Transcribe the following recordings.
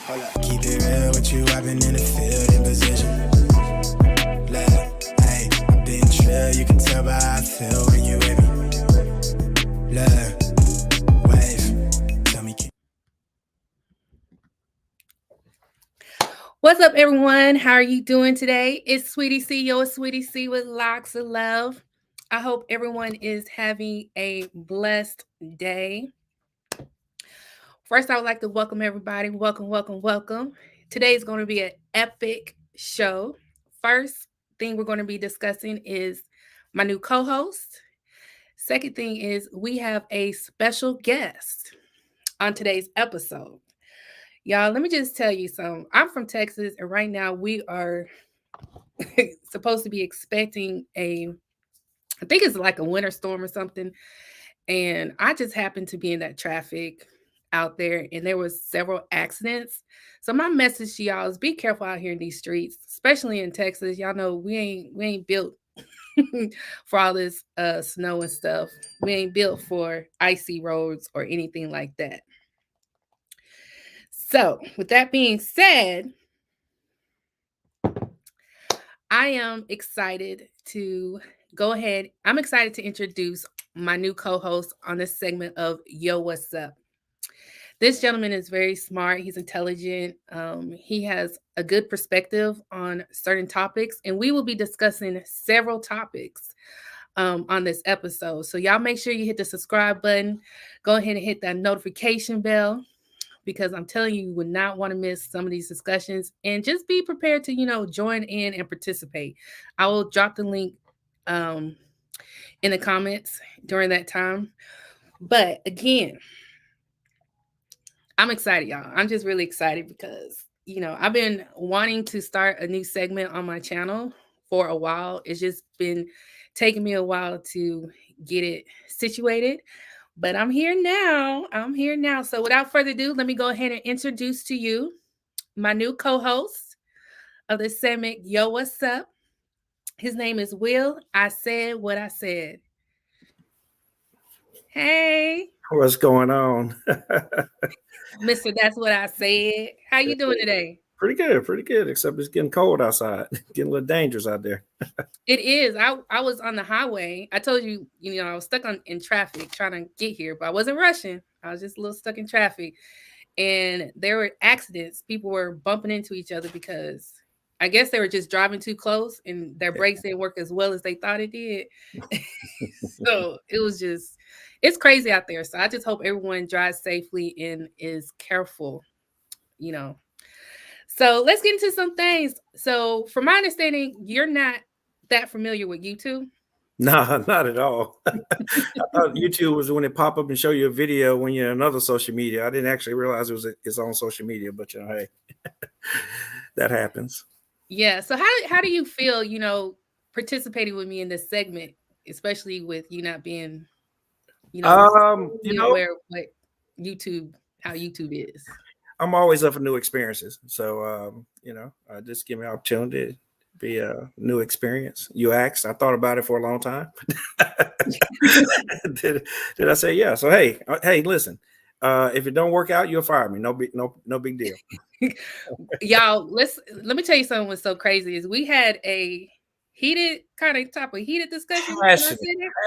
Hold up. Keep it real with you, I've been in the field in position. Look, hey, I've been trill, you can tell by how I feel when you with me. Look, wave, tell me. What's up, everyone? How are you doing today? It's Sweetie C, your Sweetie C with lots of love. I hope everyone is having a blessed day. First, I would like to welcome everybody. Welcome, welcome, welcome. Today is going to be an epic show. First thing we're going to be discussing is my new co host. Second thing is we have a special guest on today's episode. Y'all, let me just tell you something. I'm from Texas, and right now we are supposed to be expecting I think it's like a winter storm or something. And I just happened to be in that traffic out there, and there was several accidents. So my message to y'all is be careful out here in these streets, especially in Texas. Y'all know we ain't built for all this snow and stuff. We ain't built for icy roads or anything like that. So, with that being said, I am excited to go ahead. I'm excited to introduce my new co host on this segment of Yo, What's Up? This gentleman is very smart. He's intelligent. He has a good perspective on certain topics, and we will be discussing several topics on this episode. So, y'all make sure you hit the subscribe button. Go ahead and hit that notification bell because I'm telling you, you would not want to miss some of these discussions. And just be prepared to, join in and participate. I will drop the link in the comments during that time. But again, I'm excited, y'all. I'm just really excited because, I've been wanting to start a new segment on my channel for a while. It's just been taking me a while to get it situated. But I'm here now. I'm here now. So without further ado, let me go ahead and introduce to you my new co-host of this segment, Yo, What's Up? His name is Will. I said what I said. Hey, What's going on? Mr. That's What I Said. How you doing today? Pretty good. Except it's getting cold outside, getting a little dangerous out there. It is. I was on the highway. I told you, I was stuck in traffic trying to get here, but I wasn't rushing. I was just a little stuck in traffic. And there were accidents. People were bumping into each other because I guess they were just driving too close and their brakes didn't work as well as they thought it did. So it's crazy out there. So I just hope everyone drives safely and is careful, you know. So let's get into some things. So, from my understanding, you're not that familiar with YouTube. Nah, not at all. I thought YouTube was when it pop up and show you a video when you're in another social media. I didn't actually realize it was its own social media, but hey, that happens. Yeah. So how do you feel, participating with me in this segment, especially with you not being, You know, aware of what YouTube, how YouTube is. I'm always up for new experiences. So, just give me an opportunity to be a new experience. You asked, I thought about it for a long time. did I say yeah? So, hey, listen, if it don't work out, you'll fire me. No big deal. Y'all, let me tell you something was so crazy is we had a heated discussion.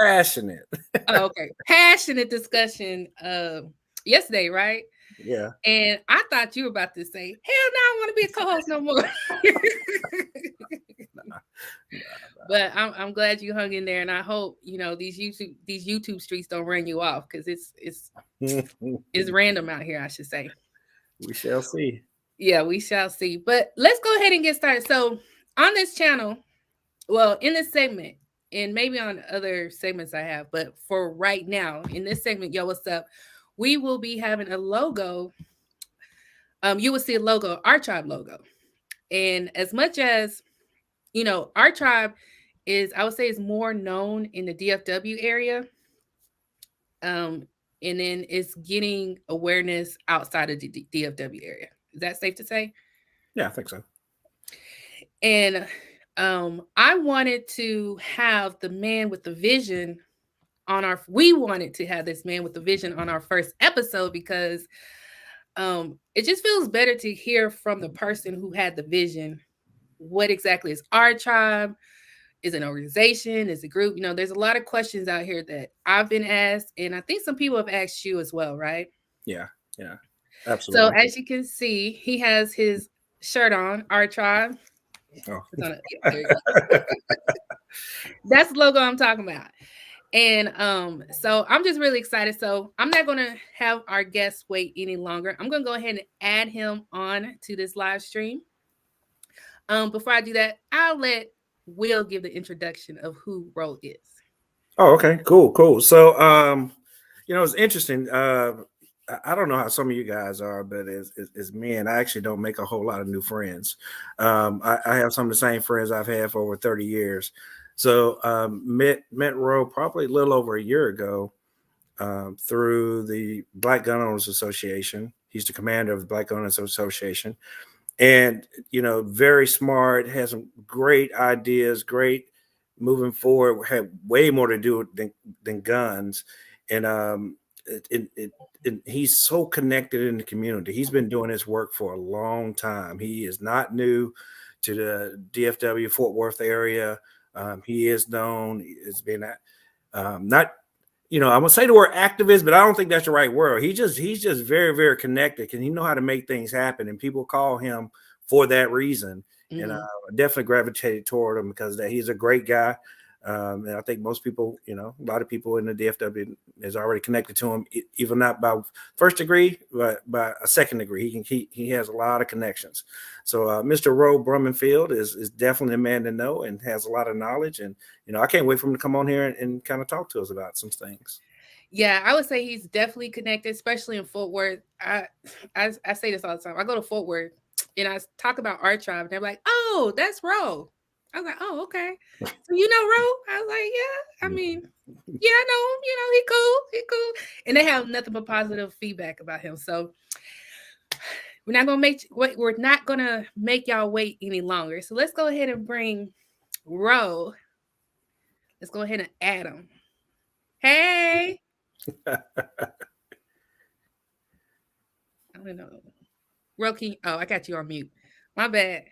Passionate. Oh, okay. Passionate discussion yesterday, right? Yeah. And I thought you were about to say, hell no, I don't want to be a co-host no more. But I'm glad you hung in there, and I hope these YouTube streets don't run you off because it's random out here, I should say. We shall see. Yeah, we shall see. But let's go ahead and get started. So on this channel, well, in this segment, and maybe on other segments I have, but for right now, in this segment, Yo, What's Up? We will be having a logo. You will see a logo, our tribe logo. And as much as, our tribe I would say is more known in the DFW area. And then it's getting awareness outside of the DFW area. Is that safe to say? Yeah, I think so. And I wanted to have the man with the vision we wanted to have this man with the vision on our first episode because it just feels better to hear from the person who had the vision. What exactly is our tribe? Is it an organization? Is it a group? There's a lot of questions out here that I've been asked, and I think some people have asked you as well, right? Yeah, So absolutely. as you can see, he has his shirt on, our tribe. Oh. It's on there you go. That's the logo I'm talking about. And so I'm just really excited. So I'm not going to have our guest wait any longer. I'm going to go ahead and add him on to this live stream. Before I do that, I'll let Will give the introduction of who Ro is. Oh, okay, cool. So, it's interesting. I don't know how some of you guys are, but as men, I actually don't make a whole lot of new friends. I have some of the same friends I've had for over 30 years. So, met Ro probably a little over a year ago through the Black Gun Owners Association. He's the commander of the Black Gun Owners Association, and very smart, has some great ideas, great moving forward, had way more to do than guns. And he's so connected in the community. He's been doing his work for a long time. He is not new to the DFW Fort Worth area. He is known as being not, I'm gonna say the word activist, but I don't think that's the right word. He's just very, very connected, and he know how to make things happen, and people call him for that reason. Mm-hmm. And I definitely gravitated toward him because he's a great guy. And I think most people, a lot of people in the DFW is already connected to him, even not by first degree, but by a second degree. He has a lot of connections. So Mr. Ro Brummenfield is definitely a man to know and has a lot of knowledge. And, I can't wait for him to come on here and kind of talk to us about some things. Yeah, I would say he's definitely connected, especially in Fort Worth. I say this all the time. I go to Fort Worth and I talk about our tribe, and they're like, "Oh, that's Ro." I was like, "Oh, okay. So you know Ro?" I was like, "Yeah. I mean, yeah, I know him. He cool." And they have nothing but positive feedback about him. So we're not gonna make y'all wait any longer. So let's go ahead and bring Ro. Let's go ahead and add him. Hey. I don't know. Roki. Oh, I got you on mute. My bad.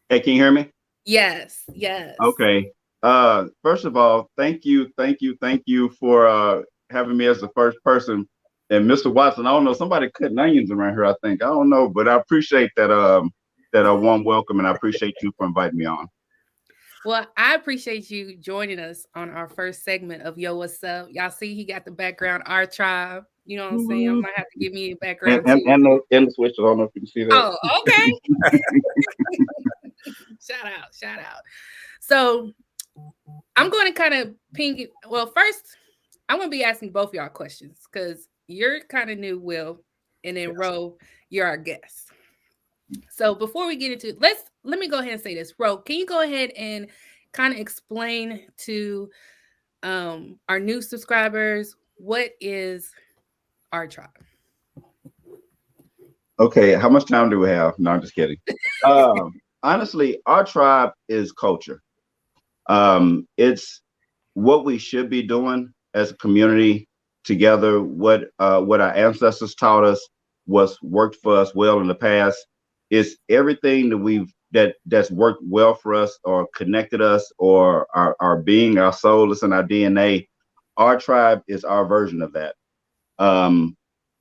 Hey, can you hear me? Yes. Okay. First of all, thank you for having me as the first person. And Mr. Watson, I don't know, somebody cutting onions around here, I think. I don't know, but I appreciate that warm welcome, and I appreciate you for inviting me on. Well, I appreciate you joining us on our first segment of Yo, What's Up? Y'all see he got the background, our tribe. You know what I'm saying? I might have to give me a background and the switch. I don't know if you can see that. Oh, okay. Shout out. So I'm going to kind of ping you. Well, first, I'm going to be asking both y'all questions because you're kind of new, Will, and then yes. Ro, you're our guest. So before we get into it, let me go ahead and say this. Ro, can you go ahead and kind of explain to our new subscribers what is our tribe? Okay, how much time do we have? No, I'm just kidding. Honestly, our tribe is culture. It's what we should be doing as a community together. What our ancestors taught us, what's worked for us well in the past. It's everything that that's worked well for us or connected us or our being, our soul, it's in our DNA. Our tribe is our version of that.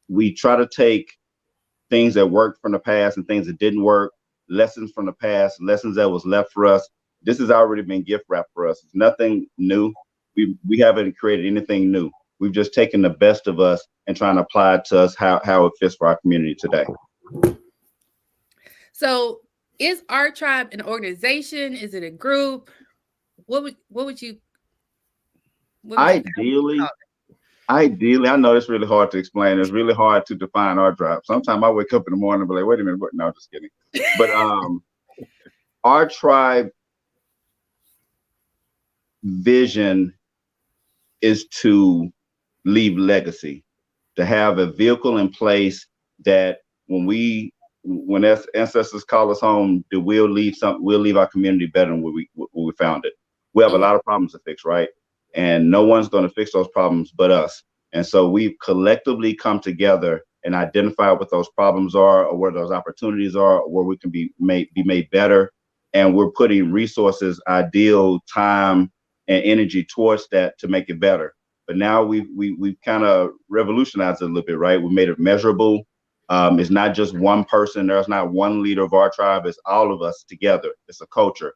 We try to take things that worked from the past and things that didn't work, lessons from the past, lessons that was left for us. This has already been gift wrapped for us. It's nothing new. We haven't created anything new. We've just taken the best of us and trying to apply it to us how it fits for our community today. So is our tribe an organization? Is it a group? What would you ideally, I know it's really hard to explain. It's really hard to define our tribe. Sometimes I wake up in the morning and be like, wait a minute, what? No, just kidding. But our tribe vision is to leave legacy, to have a vehicle in place that when ancestors call us home, that we'll leave our community better than when we found it. We have a lot of problems to fix, right? And no one's going to fix those problems but us. And so we've collectively come together and identify what those problems are, or where those opportunities are, or where we can be made better. And we're putting resources, ideal time and energy towards that to make it better. But now we've kind of revolutionized it a little bit, right? We made it measurable. It's not just one person. There's not one leader of our tribe. It's all of us together. It's a culture.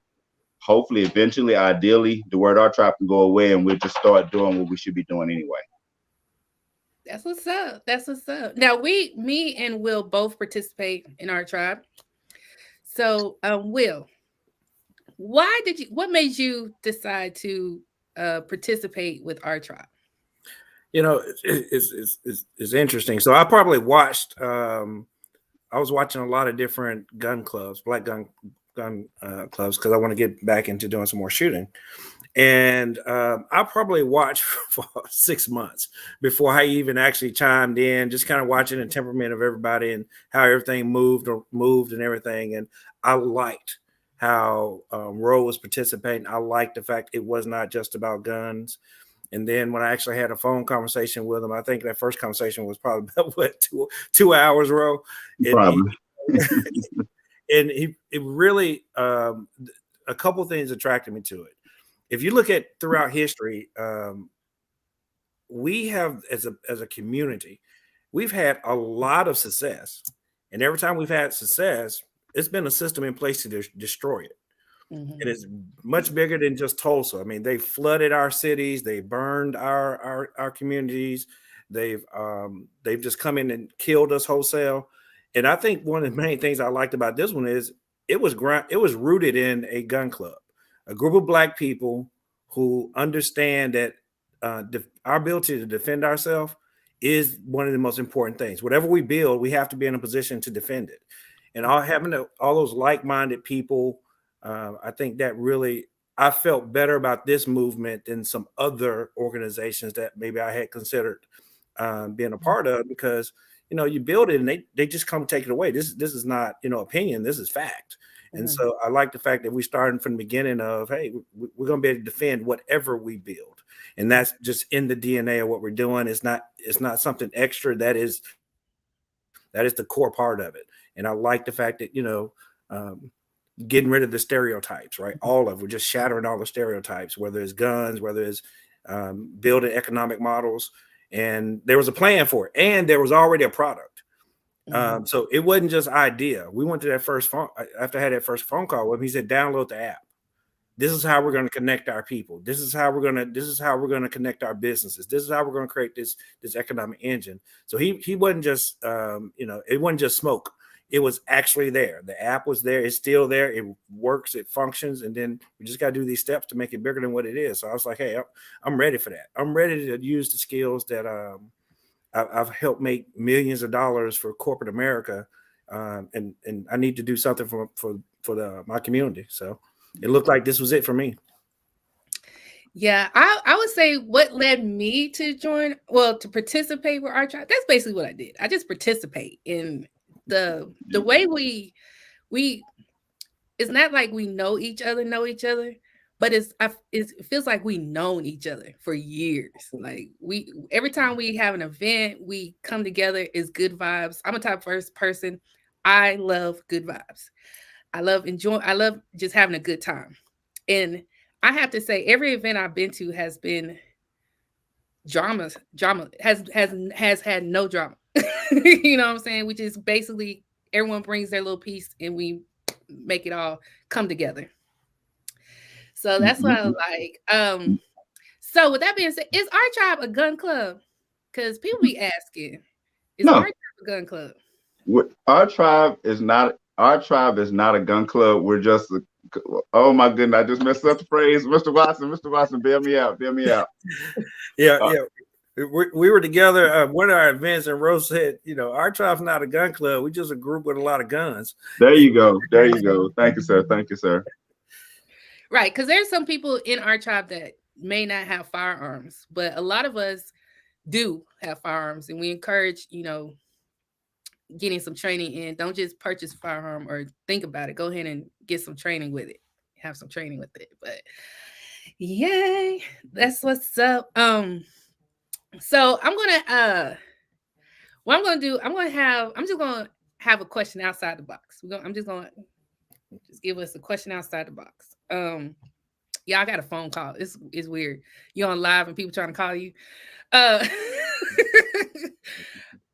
Hopefully, eventually, ideally, the word our tribe can go away and we'll just start doing what we should be doing anyway. That's what's up. That's what's up. Now, me and Will both participate in our tribe. So, Will, what made you decide to participate with our tribe? You know, it's interesting. So I probably watched. I was watching a lot of different gun clubs, black gun clubs, because I want to get back into doing some more shooting. And I probably watched for 6 months before I even actually chimed in, just kind of watching the temperament of everybody and how everything moved and everything. And I liked how Ro was participating. I liked the fact it was not just about guns. And then when I actually had a phone conversation with him, I think that first conversation was probably about two hours, Ro. Probably. And it really a couple of things attracted me to it. If you look at throughout history, we have as a community, we've had a lot of success, and every time we've had success, it's been a system in place to destroy it. Mm-hmm. It is much bigger than just Tulsa. I mean, they flooded our cities, they burned our communities, they've just come in and killed us wholesale. And I think one of the main things I liked about this one is it was rooted in a gun club, a group of Black people who understand that our ability to defend ourselves is one of the most important things. Whatever we build, we have to be in a position to defend it. And having all those like-minded people, I think that really, I felt better about this movement than some other organizations that maybe I had considered being a part of, because you build it and they just come take it away. This is not opinion. This is fact. And so I like the fact that we started from the beginning of, hey, we're going to be able to defend whatever we build. And that's just in the DNA of what we're doing. It's not something extra. That is the core part of it. And I like the fact that, getting rid of the stereotypes, right? We're just shattering all the stereotypes, whether it's guns, whether it's building economic models. And there was a plan for it. And there was already a product. So it wasn't just idea. We went to that first phone after I had that first phone call with him. He said, download the app. This is how we're going to connect our people. This is how we're going to connect our businesses. This is how we're going to create this economic engine. So he wasn't just it wasn't just smoke. It was actually there. The app was there. It's still there. It works. It functions. And then we just got to do these steps to make it bigger than what it is. So I was like, hey, I'm ready for that. I'm ready to use the skills that I've helped make millions of dollars for corporate America, and I need to do something for my community. So it looked like this was it for me. Yeah, I would say what led me to to participate with our tribe. That's basically what I did. I just participate in the way we. It's not like we know each other, but it feels like we known each other for years. Like every time we have an event, we come together. It's good vibes. I'm a type of person. I love good vibes. I love just having a good time. And I have to say, every event I've been to has been drama has had no drama. You know what I'm saying? Which is basically everyone brings their little piece and we make it all come together. So that's what I like. So with that being said, is our tribe a gun club? Because people be asking, is our tribe a gun club? Our tribe is not a gun club. We're just oh my goodness, I just messed up the phrase. Mr. Watson, bail me out. Yeah. We were together at one of our events, and Rose said, our tribe's not a gun club. We're just a group with a lot of guns. There you go. Thank you, sir. Right, because there's some people in our tribe that may not have firearms, but a lot of us do have firearms, and we encourage, getting some training in. Don't just purchase a firearm or think about it. Go ahead and get some training with it. Have some training with it. But yay, that's what's up. So I'm gonna What I'm gonna do, I'm just gonna have a question outside the box. I'm just gonna give us a question outside the box. Yeah, I got a phone call. It's weird. You're on live and people trying to call you. Uh,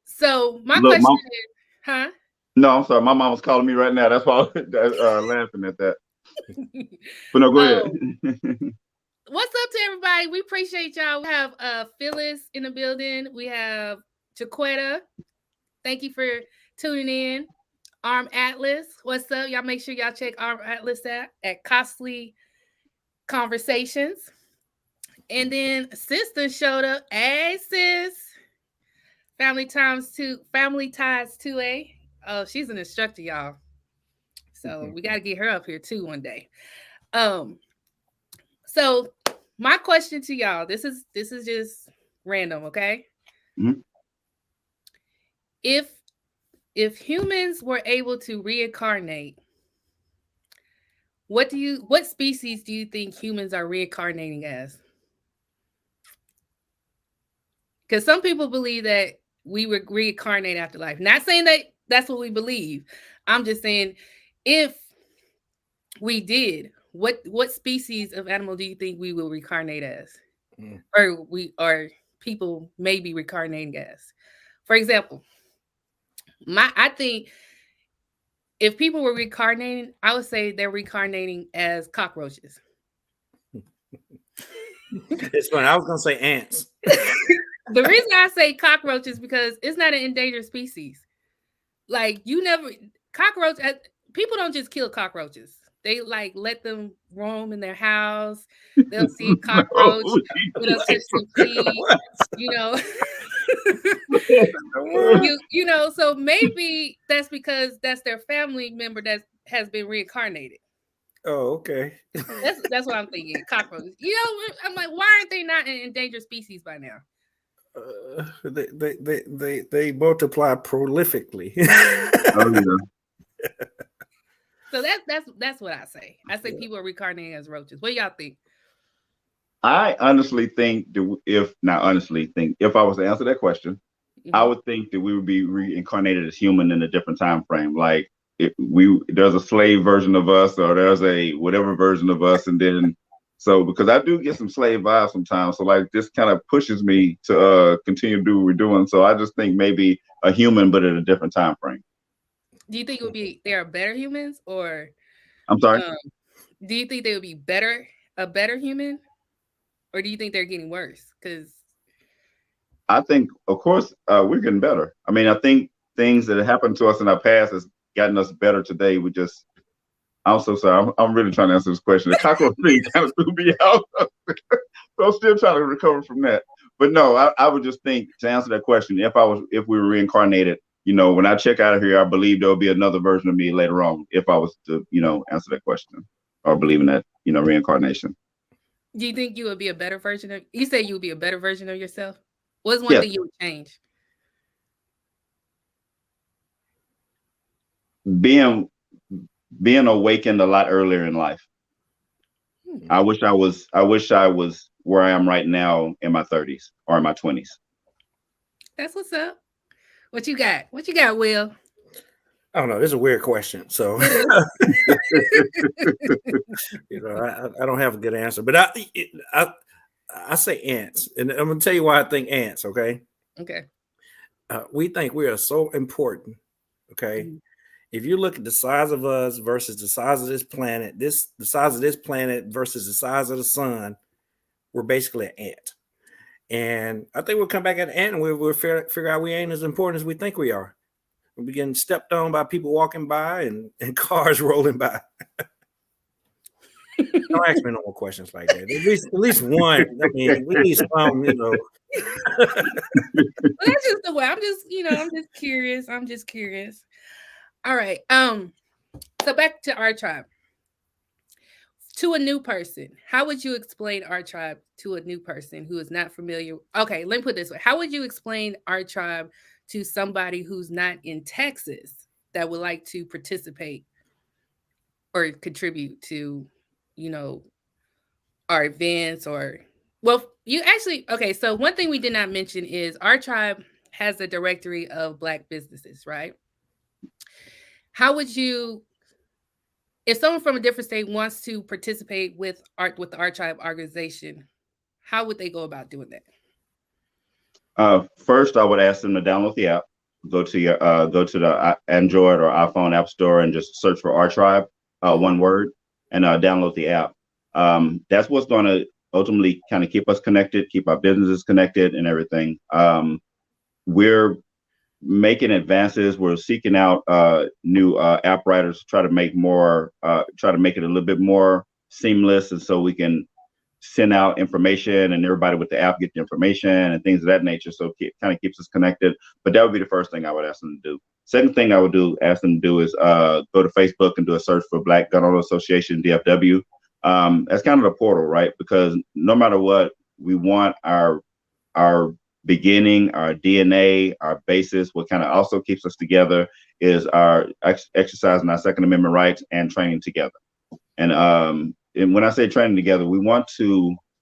so my Look, question is, huh? No, I'm sorry. My mom was calling me right now. That's why I was laughing at that. But no, go ahead. What's up to everybody? We appreciate y'all. We have Phyllis in the building. We have Jaquetta. Thank you for tuning in. Arm Atlas. What's up? Y'all make sure y'all check Arm Atlas at Costly Conversations. And then sister showed up. Hey sis. Family Ties 2A. Oh, she's an instructor, y'all. So we got to get her up here too one day. So my question to y'all, this is just random, okay? Mm-hmm. If humans were able to reincarnate, what species do you think humans are reincarnating as? Because some people believe that we would reincarnate after life. Not saying that that's what we believe. I'm just saying, if we did, what species of animal do you think we will reincarnate as? Or people may be reincarnating as? For example, I think if people were reincarnating, I would say they're reincarnating as cockroaches. It's funny. I was gonna say ants. The reason I say cockroaches because it's not an endangered species. Like people don't just kill cockroaches. They like let them roam in their house. They'll see a cockroach, they'll touch some feet, you know. you know, so maybe that's because that's their family member that has been reincarnated. Oh, okay. That's what I'm thinking. Cockroaches. You know, I'm like, why aren't they not an endangered species by now? They multiply prolifically. Oh, yeah. So that's what I say. I say people are reincarnating as roaches. What do y'all think? I honestly think if I was to answer that question, I would think that we would be reincarnated as human in a different time frame. Like there's a slave version of us, or there's a whatever version of us, and then because I do get some slave vibes sometimes. So like this kind of pushes me to continue to do what we're doing. So I just think maybe a human, but at a different time frame. Do you think it would be they are better humans, or I'm sorry? Do you think they would be a better human, or do you think they're getting worse? Because I think, of course, we're getting better. I mean, I think things that have happened to us in our past has gotten us better today. I'm so sorry. I'm really trying to answer this question. The cockroach thing kind of threw me out. So I'm still trying to recover from that. But no, I would just think, to answer that question, if we were reincarnated, you know, when I check out of here, I believe there'll be another version of me later on, if I was to, you know, answer that question or believe in that, you know, reincarnation. Do you think you would be a better version of? You say you would be a better version of yourself. What's one thing you would change? Being awakened a lot earlier in life. I wish I was where I am right now in my 30s or in my 20s. That's what's up. What you got? What you got, Will? I don't know. This is a weird question. So you know, I don't have a good answer, but I say ants, and I'm gonna tell you why I think ants. Okay. We think we are so important. Okay. Mm-hmm. If you look at the size of us versus the size of this planet, the size of this planet versus the size of the sun, we're basically an ant. And I think we'll come back at the ant and we'll figure out we ain't as important as we think we are. We'll be getting stepped on by people walking by and cars rolling by. Don't ask me no more questions like that. At least one. I mean, we need some, you know. Well, that's just the way. I'm just curious. All right. So back to our tribe. To a new person, how would you explain our tribe to a new person who is not familiar? Okay, let me put it this way. How would you explain our tribe to somebody who's not in Texas that would like to participate or contribute to, you know, our events? Or, well, you actually, okay, so one thing we did not mention is our tribe has a directory of Black businesses, right? How would you, if someone from a different state wants to participate with the Art Tribe organization, how would they go about doing that? First, I would ask them to download the app. Go to the Android or iPhone App Store and just search for Our Tribe, one word, and download the app. That's what's going to ultimately kind of keep us connected, keep our businesses connected, and everything. We're making advances. We're seeking out new app writers to try to make it a little bit more seamless, and so we can send out information and everybody with the app get the information and things of that nature. So it kind of keeps us connected. But that would be the first thing I would ask them to do. Second thing I would ask them to do is go to Facebook and do a search for Black Gun Owner Association, DFW. That's kind of the portal, right? Because no matter what, we want our beginning, our DNA, our basis. What kind of also keeps us together is our exercising our Second Amendment rights and training together. And when I say training together,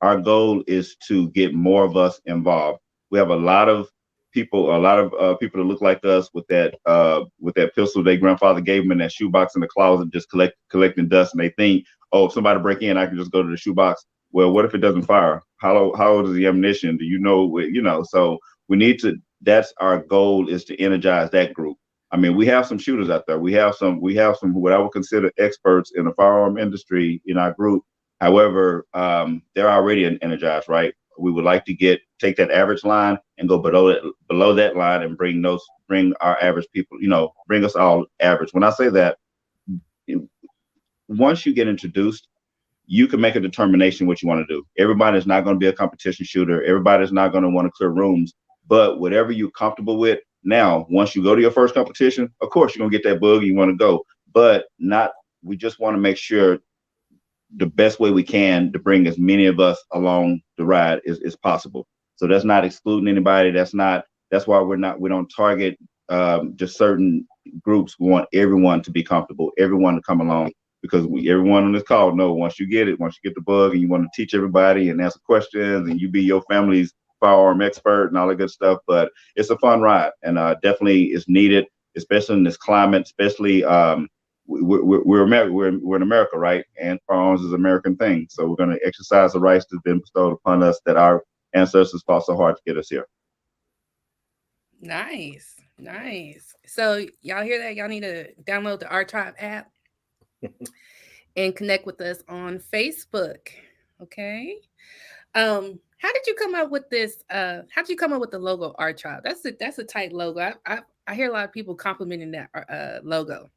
our goal is to get more of us involved. We have a lot of people that look like us with that pistol their grandfather gave them in that shoebox in the closet, just collecting dust. And they think, oh, if somebody break in, I can just go to the shoebox. Well, what if it doesn't fire? How old is the ammunition? Do you know? So we need to, that's our goal, is to energize that group. I mean, we have some shooters out there. We have some what I would consider experts in the firearm industry in our group. However, they're already energized, right? We would like to take that average line and go below that line and bring our average people, bring us all average. When I say that, once you get introduced, you can make a determination what you want to do. Everybody's not going to be a competition shooter. Everybody's not going to want to clear rooms, but whatever you're comfortable with. Now, once you go to your first competition, of course, you're going to get that bug and you want to go, but we just want to make sure the best way we can to bring as many of us along the ride is possible. So that's not excluding anybody. That's why we don't target just certain groups. We want everyone to be comfortable, everyone to come along, because everyone on this call know once you get the bug and you want to teach everybody and answer questions and you be your family's firearm expert and all that good stuff. But it's a fun ride, and definitely is needed, especially in this climate. Especially we're in America, right? And firearms is an American thing, so we're going to exercise the rights that have been bestowed upon us that our ancestors fought so hard to get us here. Nice. So y'all hear that? Y'all need to download the Our Tribe app and connect with us on Facebook. Okay. How did you come up with this? How did you come up with the logo Our Tribe? That's a tight logo. I hear a lot of people complimenting that logo.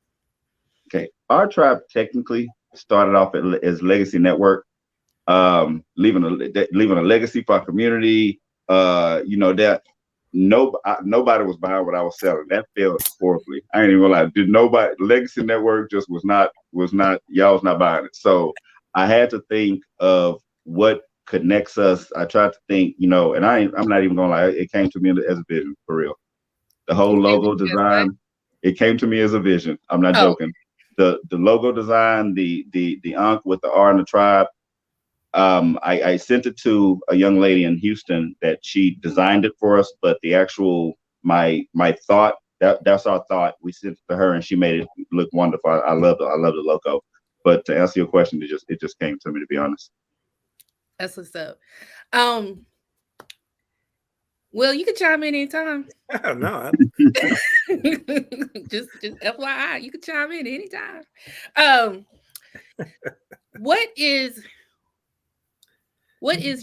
Okay, Our Tribe technically started off as Legacy Network, leaving a legacy for our community. That nobody was buying what I was selling. That failed horribly. I ain't even gonna lie. Legacy Network just was not y'all was not buying it. So I had to think of what connects us. I tried to think, and I'm not even gonna lie, it came to me as a vision, for real. The whole logo design, it came to me as a vision. I'm not joking. The logo design, the Ankh with the R and the Tribe. I sent it to a young lady in Houston that she designed it for us, but the actual my thought, that's our thought. We sent it to her and she made it look wonderful. I love the logo. But to answer your question, it just came to me, to be honest. That's what's up. Well, you can chime in anytime. No. just FYI, you can chime in anytime. What is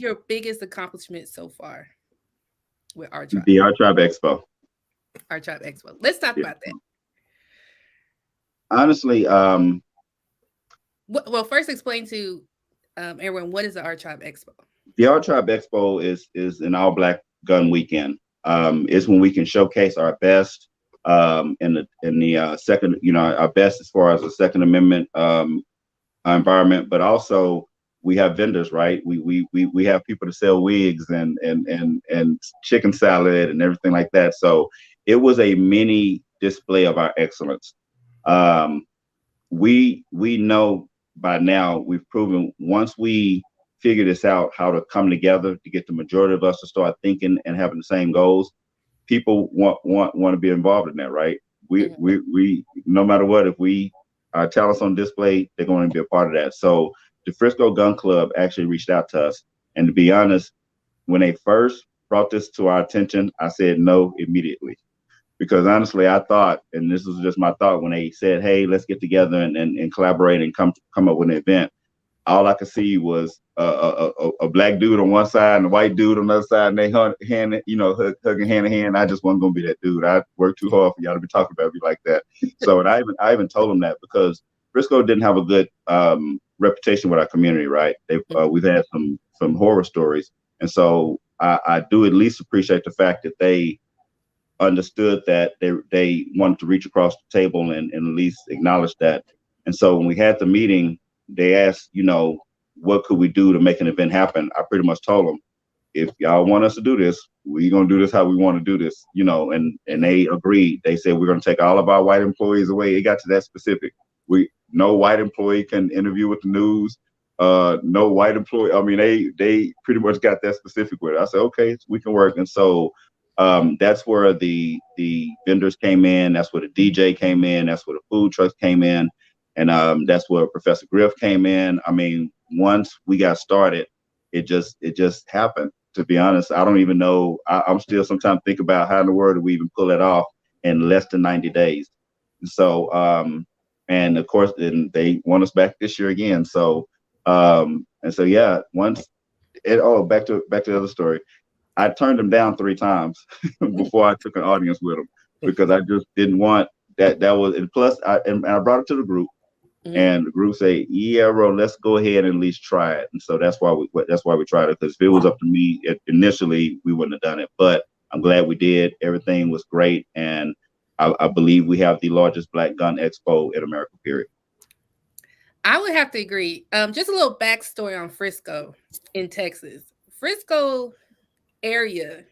your biggest accomplishment so far with Our Tribe? The Our Tribe Expo. Our Tribe Expo. Let's talk about that. Honestly, well, first explain to everyone, what is the Our Tribe Expo? The Our Tribe Expo is an all-Black gun weekend. It's when we can showcase our best in the second, our best as far as the Second Amendment environment, but also we have vendors, right? We have people to sell wigs and chicken salad and everything like that. So it was a mini display of our excellence. We know by now, we've proven once we figure this out, how to come together to get the majority of us to start thinking and having the same goals, people want to be involved in that, right? We no matter what, if we our talents on display, they're going to be a part of that. So the Frisco Gun Club actually reached out to us, and to be honest, when they first brought this to our attention, I said no immediately. Because honestly, I thought, and this was just my thought, when they said, "Hey, let's get together and collaborate and come up with an event," all I could see was a black dude on one side and a white dude on the other side, and they hugging hand in hand. I just wasn't gonna be that dude. I worked too hard for y'all to be talking about me like that. So, and I even told them that, because Frisco didn't have a good reputation with our community, right? We've had some horror stories, and so I do at least appreciate the fact that they understood that they wanted to reach across the table and at least acknowledge that. And so when we had the meeting, they asked, what could we do to make an event happen? I pretty much told them, if y'all want us to do this, we're going to do this how we want to do this, and they agreed. They said, we're going to take all of our white employees away. It got to that specific. No white employee can interview with the news. No white employee. I mean, they pretty much got that specific with it. I said, okay, we can work. And so that's where the vendors came in. That's where the DJ came in. That's where the food trucks came in. And that's where Professor Griff came in. I mean, once we got started, it just happened. To be honest, I don't even know. I'm still sometimes think about how in the world do we even pull it off in less than 90 days. And so, and of course, then they want us back this year again. So, yeah, back to the other story. I turned them down 3 times before I took an audience with them, because I just didn't want that. That was, and plus, I brought it to the group, and the group say, "Yeah, bro, let's go ahead and at least try it." And so that's why we tried it. Because if it was up to me, initially we wouldn't have done it. But I'm glad we did. Everything was great, and I believe we have the largest Black gun expo in America. Period. I would have to agree. Just a little backstory on Frisco in Texas. Frisco area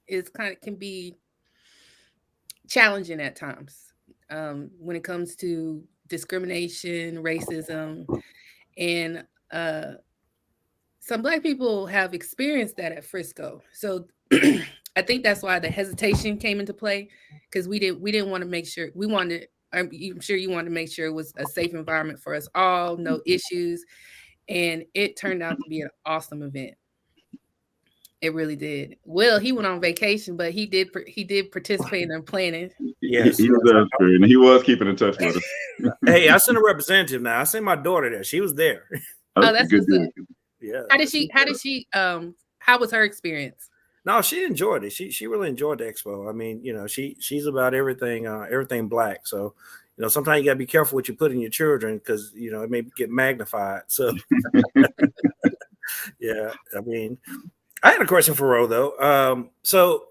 can be challenging at times when it comes to discrimination, racism, and some Black people have experienced that at Frisco. So I think that's why the hesitation came into play, because we didn't want to make sure I'm sure you wanted to make sure it was a safe environment for us all, no issues, and it turned out to be an awesome event. It really did. Will, he went on vacation, but he did participate in the planning. Yes, he was keeping in touch with us. Hey, I sent a representative now. I sent my daughter there. She was there. Oh, that's good. Yeah. How was her experience? No, she enjoyed it. She really enjoyed the expo. I mean, she's about everything Black. So, sometimes you gotta be careful what you put in your children, because it may get magnified. So yeah, I mean, I had a question for Ro, though. So,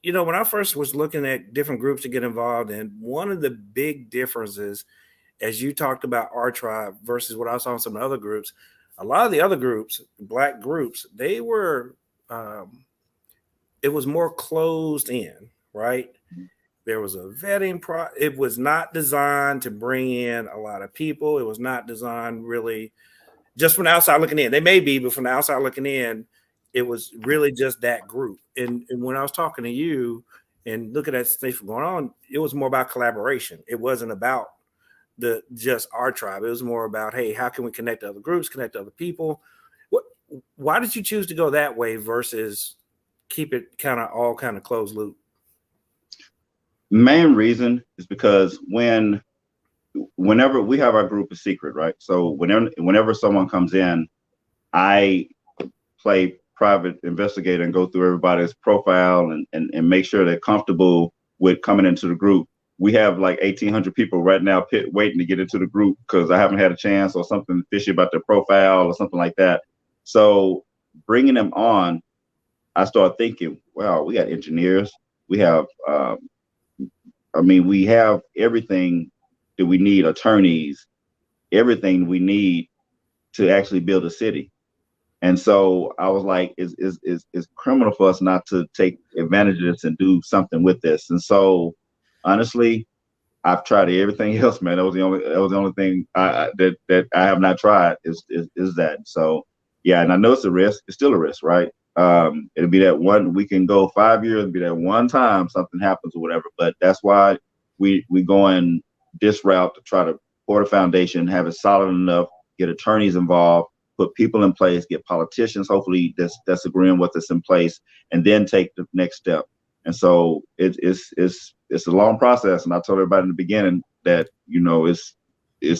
when I first was looking at different groups to get involved in, one of the big differences, as you talked about our tribe versus what I saw in some other groups, a lot of the other groups, Black groups, they were, it was more closed in, right? There was a vetting it was not designed to bring in a lot of people. It was not designed really just from the outside looking in. They may be, but from the outside looking in, it was really just that group. And when I was talking to you and looking at things going on, it was more about collaboration. It wasn't about just our tribe. It was more about, hey, how can we connect to other groups, connect to other people? Why did you choose to go that way versus keep it kind of closed loop? Main reason is because whenever we have our group is secret, right? So whenever someone comes in, I play private investigator and go through everybody's profile and make sure they're comfortable with coming into the group. We have like 1,800 people right now waiting to get into the group because I haven't had a chance or something fishy about their profile or something like that. So bringing them on, I started thinking, wow, we got engineers. We have, we have everything that we need, attorneys, everything we need to actually build a city. And so I was like, it's criminal for us not to take advantage of this and do something with this. And so, honestly, I've tried everything else, man. That was the only thing that I have not tried is that. So, yeah, and I know it's a risk. It's still a risk, right? It'll be that one. We can go 5 years, it'll be that one time something happens or whatever. But that's why we going this route to try to pour the foundation, have it solid enough, get attorneys involved, put people in place, get politicians hopefully that's agreeing with us in place, and then take the next step. And so it's a long process. And I told everybody in the beginning that, you know, it's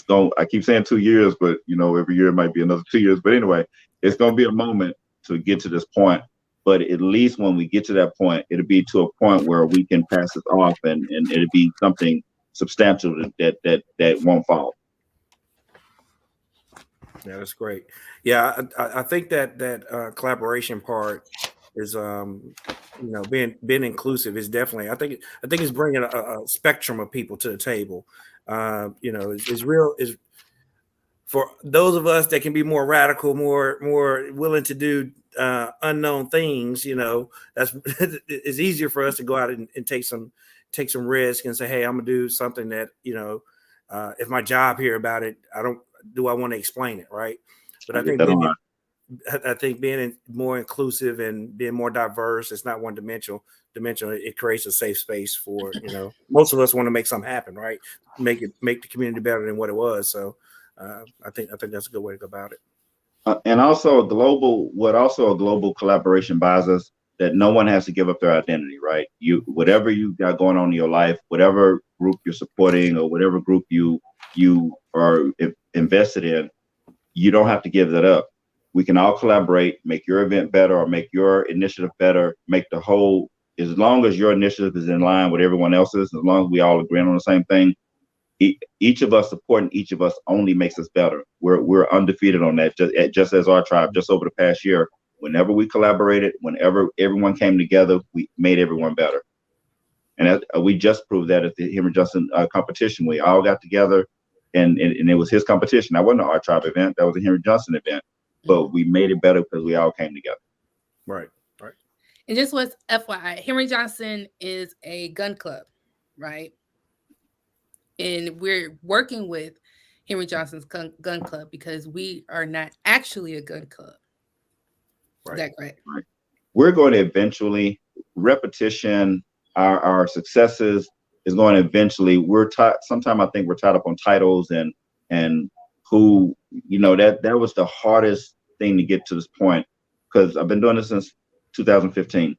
going, I keep saying 2 years, but you know, every year it might be another 2 years. But anyway, it's going to be a moment to get to this point. But at least when we get to that point, it'll be to a point where we can pass it off, and it'll be something substantial that won't fall. Yeah, that's great. Yeah, I think that collaboration part is, you know, being inclusive is definitely. I think it's bringing a spectrum of people to the table. You know, is real is for those of us that can be more radical, more willing to do unknown things. You know, that's it's easier for us to go out and take some risk and say, hey, I'm gonna do something that, you know, if my job hear about it, I want to explain it, right? But I think being more inclusive and being more diverse, it's not one dimensional. It creates a safe space for, you know, most of us want to make something happen, right? Make the community better than what it was. So I think that's a good way to go about it. And also a global collaboration buys us that no one has to give up their identity, right? Whatever you got going on in your life, whatever group you're supporting or whatever group you are invested in, you don't have to give that up. We can all collaborate, make your event better or make your initiative better, make the whole, as long as your initiative is in line with everyone else's, as long as we all agree on the same thing, each of us supporting each of us only makes us better. We're undefeated on that, just as our tribe, just over the past year. Whenever we collaborated, whenever everyone came together, we made everyone better. And we just proved that at the Henry Johnson competition. We all got together, and it was his competition. That wasn't an Art Tribe event. That was a Henry Johnson event. But we made it better because we all came together. Right. And just was FYI, Henry Johnson is a gun club, right? And we're working with Henry Johnson's gun club because we are not actually a gun club. Right. Is that correct? Right. We're going to eventually, repetition, our successes is going to eventually, sometimes I think we're tied up on titles and who, you know, that was the hardest thing to get to this point, because I've been doing this since 2015.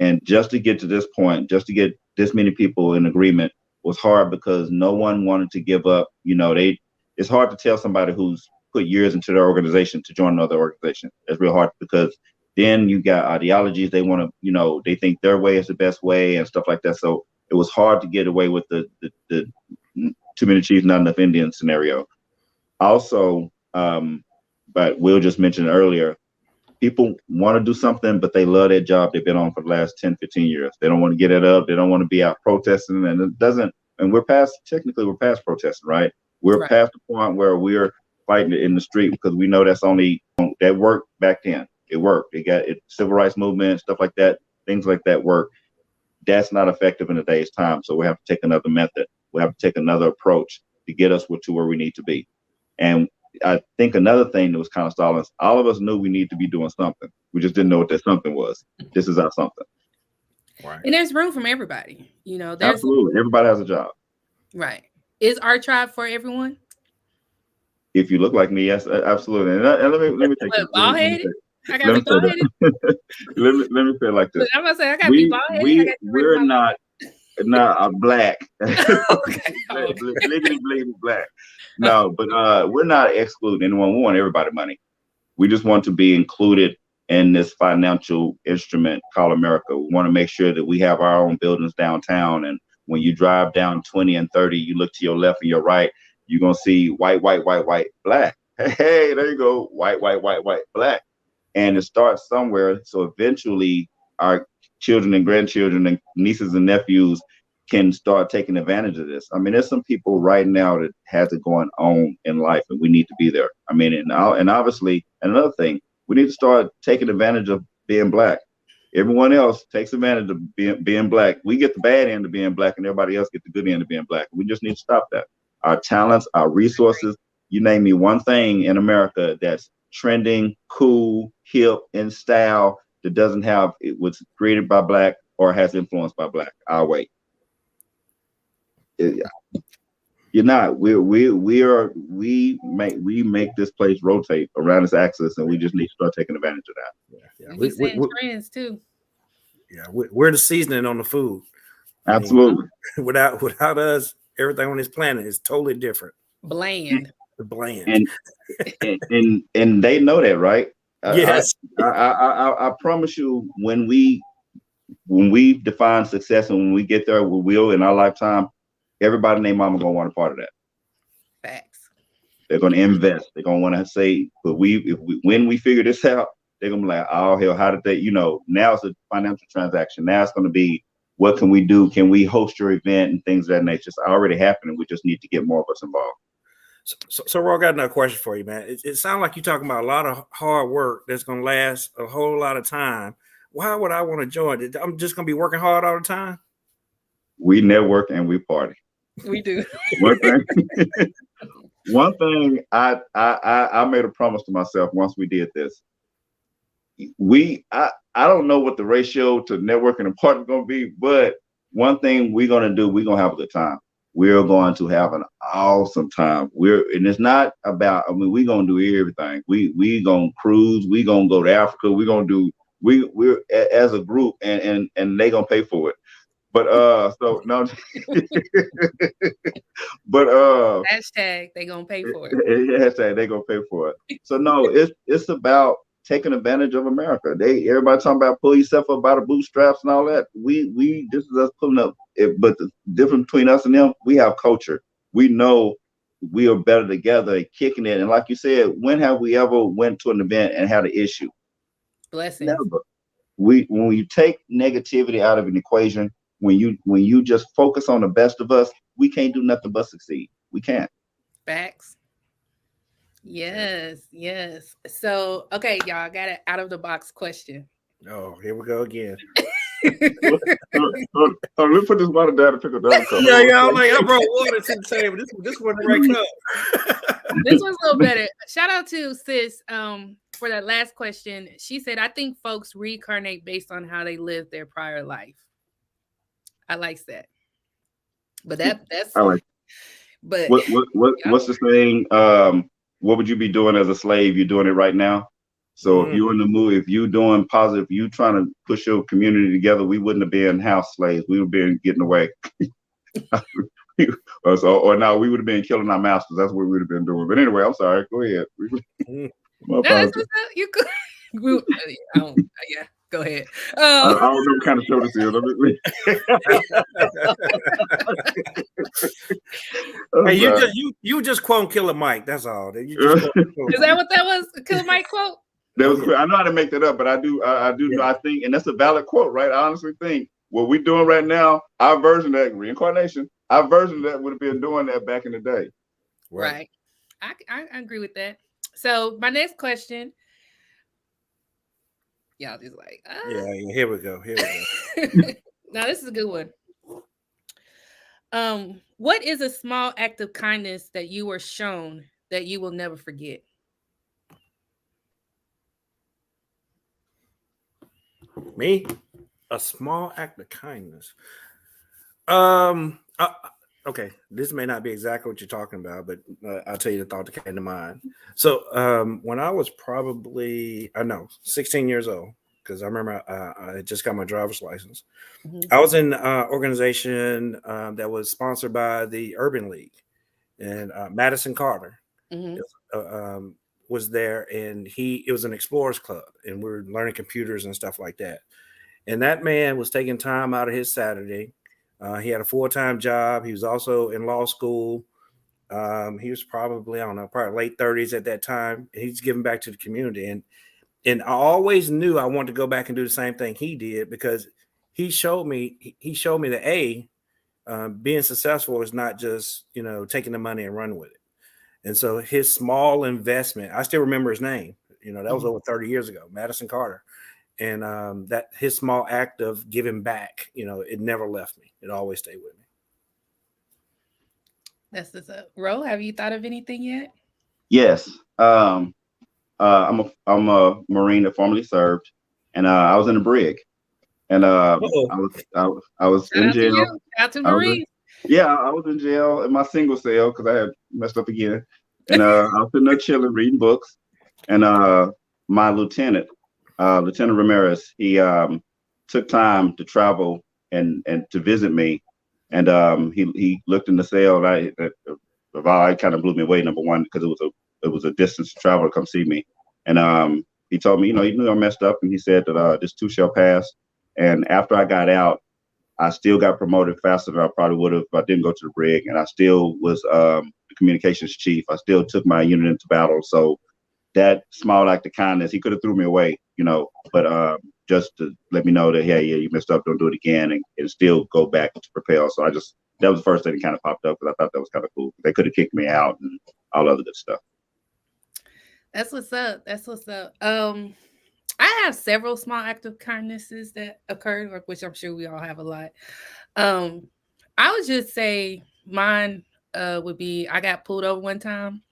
And just to get to this point, just to get this many people in agreement was hard because no one wanted to give up. You know, it's hard to tell somebody who's put years into their organization to join another organization. It's real hard because then you got ideologies. They want to, you know, they think their way is the best way and stuff like that. So it was hard to get away with the too many chiefs, not enough Indians scenario. Also, but Will just mentioned earlier, people want to do something, but they love their job they've been on for the last 10, 15 years. They don't want to get it up. They don't want to be out protesting. And we're past protesting, right? We're past the point where we're fighting it in the street because we know that worked back then. It worked. Civil rights movement, stuff like that, things like that work. That's not effective in today's time. So we have to take another method. We have to take another approach to get us to where we need to be. And I think another thing that was kind of stalling, all of us knew we need to be doing something. We just didn't know what that something was. This is our something. Right. And there's room for everybody. You know, absolutely. Everybody has a job. Right. Is our tribe for everyone? If you look like me, yes, absolutely. And let me take it. Bald-headed? I gotta be bald-headed? Let me say it like this. I'm gonna say I gotta be bald-headed. We're not black. Bliggity black. No, but we're not excluding anyone. We want everybody money. We just want to be included in this financial instrument called America. We want to make sure that we have our own buildings downtown. And when you drive down 20 and 30, you look to your left and your right, you're going to see white, black. Hey, there you go. White, black. And it starts somewhere. So eventually our children and grandchildren and nieces and nephews can start taking advantage of this. I mean, there's some people right now that has it going on in life, and we need to be there. I mean, and obviously, another thing, we need to start taking advantage of being black. Everyone else takes advantage of being black. We get the bad end of being black, and everybody else get the good end of being black. We just need to stop that. Our talents, our resources, you name me one thing in America that's trending, cool, hip, in style, that doesn't have it was created by Black or has influence by Black. I'll wait. You're not. We make this place rotate around its axis, and we just need to start taking advantage of that. Yeah. We set trends too. Yeah, we're the seasoning on the food. Absolutely. I mean, without us, everything on this planet is totally different. Bland. Bland. And they know that, right? Yes. I promise you, when we define success and when we get there, we will in our lifetime. Everybody named mama gonna want a part of that. Facts. They're gonna invest. They're gonna want to say, but when we figure this out, they're gonna be like, oh hell, how did they? Now it's a financial transaction. Now it's gonna be, what can we do? Can we host your event and things of that nature? It's already happening. We just need to get more of us involved. So Ro, I got another question for you, man. It sounds like you're talking about a lot of hard work that's gonna last a whole lot of time. Why would I want to join? I'm just gonna be working hard all the time. We network and we party. We do. One thing I made a promise to myself once we did this. I don't know what the ratio to networking and party is gonna be, but one thing we're gonna do, we're gonna have a good time. We're going to have an awesome time. And it's not about, we're gonna do everything. We gonna cruise, we gonna go to Africa, we're gonna do we're as a group and they gonna pay for it. But so no, but hashtag they gonna pay for it. Hashtag they gonna pay for it. So no, it's about taking advantage of America. Everybody talking about pull yourself up by the bootstraps and all that. This is us pulling up. But the difference between us and them, we have culture. We know we are better together and kicking it. And like you said, when have we ever went to an event and had an issue? Blessings. Never. When you take negativity out of an equation, when you just focus on the best of us, we can't do nothing but succeed. We can't. Facts. Yes. So, okay, y'all, I got an out of the box question. Oh, here we go again. Let me put this water down and pick a down cup. Yeah, I brought water to the table. This wasn't the right cup. This one's a little better. Shout out to sis for that last question. She said, I think folks reincarnate based on how they lived their prior life. I like that. But that's I like. But what's the saying? What would you be doing as a slave? You're doing it right now. So if you're in the mood, if you're doing positive, you trying to push your community together, we wouldn't have been house slaves. We would have been getting away. or no, we would have been killing our masters. That's what we would have been doing. But anyway, I'm sorry. Go ahead. You could. Yeah, go ahead. I don't know what kind of show this is. Hey, you just quote Killer Mike. That's all. Is that what that was? Killer Mike quote? That was. I know how to make that up, but I do. I know. I think, and that's a valid quote, right? I honestly think what we're doing right now, our version of that reincarnation, our version of that would have been doing that back in the day. Right. I agree with that. So my next question. Y'all just like, yeah, here we go. Now this is a good one. What is a small act of kindness that you were shown that you will never forget? Me? A small act of kindness. Okay, this may not be exactly what you're talking about, but I'll tell you the thought that came to mind. So when I was probably, 16 years old, because I remember I just got my driver's license. Mm-hmm. I was in an organization that was sponsored by the Urban League, and Madison Carter was there, and it was an explorers club, and we were learning computers and stuff like that. And that man was taking time out of his Saturday. He had a full-time job. He was also in law school. He was probably, probably late 30s at that time. He's giving back to the community. And I always knew I wanted to go back and do the same thing he did, because he showed me that being successful is not just, taking the money and running with it. And so his small investment, I still remember his name, that was over 30 years ago, Madison Carter. And that his small act of giving back, it never left me. It always stayed with me. That's just Ro, have you thought of anything yet? Yes. I'm a Marine that formerly served, and I was in a brig, and I Uh-oh. was Shout in out to jail. you. Shout out to I was Marie. I was in jail in my single cell because I had messed up again, and I was sitting there chilling, reading books, and my lieutenant, Lieutenant Ramirez, he took time to travel and to visit me, and he looked in the cell. It kind of blew me away. Number one, because it was a distance to travel to come see me, and he told me, he knew I messed up, and he said that this too shall pass. And after I got out, I still got promoted faster than I probably would have if I didn't go to the brig, and I still was the communications chief. I still took my unit into battle. So that small act of kindness, he could have threw me away, but just to let me know that, hey, yeah, you messed up, don't do it again, and still go back to propel. So that was the first thing that kind of popped up, because I thought that was kind of cool. They could have kicked me out and all other good stuff. That's what's up. That's what's up. I have several small acts of kindnesses that occurred, which I'm sure we all have a lot. I would just say mine would be, I got pulled over one time.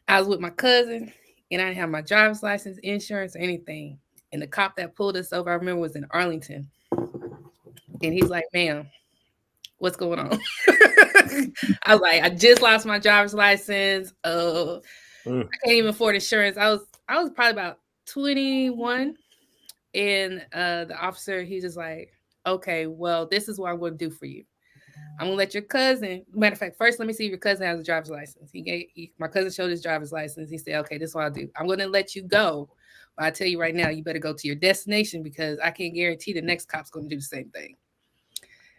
I was with my cousin, and I didn't have my driver's license, insurance, or anything. And the cop that pulled us over, I remember, was in Arlington. And he's like, "Ma'am, what's going on?" I was like, "I just lost my driver's license. I can't even afford insurance." I was probably about 21, and the officer, he's just like, "Okay, well, this is what I'm going to do for you. I'm gonna let your cousin. Matter of fact, first let me see if your cousin has a driver's license." My cousin showed his driver's license. He said, "Okay, this is what I'll do. I'm gonna let you go, but I tell you right now, you better go to your destination, because I can't guarantee the next cop's gonna do the same thing."